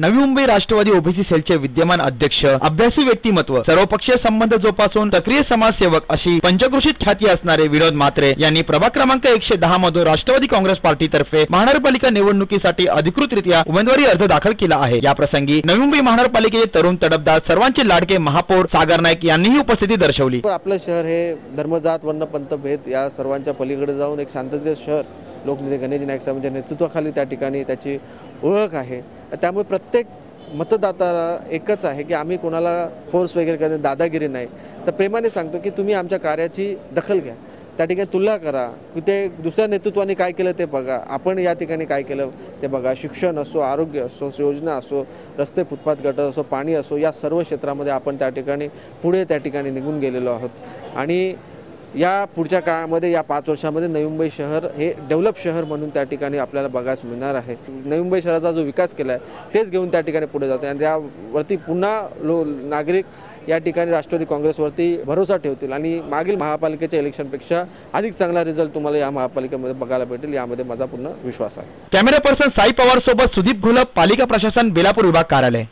Navi Mumbai Rashtrawadi OBC सेलचे विद्यमान अध्यक्ष, अभ्यासू व्यक्तिमत्व, सर्वपक्षीय संबंध जोपासून सक्रिय समाजसेवक अशी पंचक्रोशीत ख्याती असणारे विनोद म्हात्रे यांनी प्रभाग क्रमांक 110 मधून राष्ट्रवादी काँग्रेस पार्टीतर्फे महानगरपालिका निवडणुकीसाठी अधिकृतरित्या उमेदवारी अर्ज दाखल केला आहे। या प्रसंगी नवी मुंबई महानगरपालिकेचे तरुण तडफदार सर्वांचे लाडके महापौर सागर नाईक यांनीही उपस्थिती दर्शवली। आपलं शहर हे धर्मजात वर्ण पंथ भेद या सर्वांच्या पलीकडे जाऊन एक शांततेचे शहर लोकनेते गणेश नाईक साहेबांच्या नेतृत्वाखाली त्या ठिकाणी त्याची ओळख आहे। त्यामुळे प्रत्येक मतदाताला एकच आहे की आम्ही कोणाला फोर्स वगैरे करणे, दादागिरी नाही, तर प्रेमाने सांगतो की तुम्ही आमच्या कार्याची दखल घ्या, त्या ठिकाणी तुलना करा, ते दुसऱ्या नेतृत्वाने काय केलं ते बघा, आपण या ठिकाणी काय केलं ते बघा। शिक्षण असो, आरोग्य असो, योजना असो, रस्ते फुटपाथ गटर असो, पाणी असो, या सर्व क्षेत्रामध्ये आपण त्या ठिकाणी पुढे त्या ठिकाणी निघून गेलेलो आहोत। आणि या पुढच्या काळामध्ये या 5 वर्षामध्ये नवी मुंबई शहर हे डेव्हलप शहर म्हणून त्या ठिकाणी आपल्याला बघायला मिळणार आहे। नवी मुंबई शहराचा जो विकास केला आहे तेच घेऊन त्या ठिकाणी पुढे जाते आणि त्यावरती पुन्हा नागरिक या ठिकाणी राष्ट्रवादी काँग्रेसवरती भरोसा ठेवतील आणि मागील महापालिकेच्या इलेक्शनपेक्षा अधिक चांगला रिझल्ट तुम्हाला या महापालिकेमध्ये बघायला भेटेल, यामध्ये माझा पूर्ण विश्वास आहे। कॅमेरा पर्सन साई पवार सोबत सुदीप घोलप, पालिका प्रशासन, बेलापूर विभाग कार्यालय।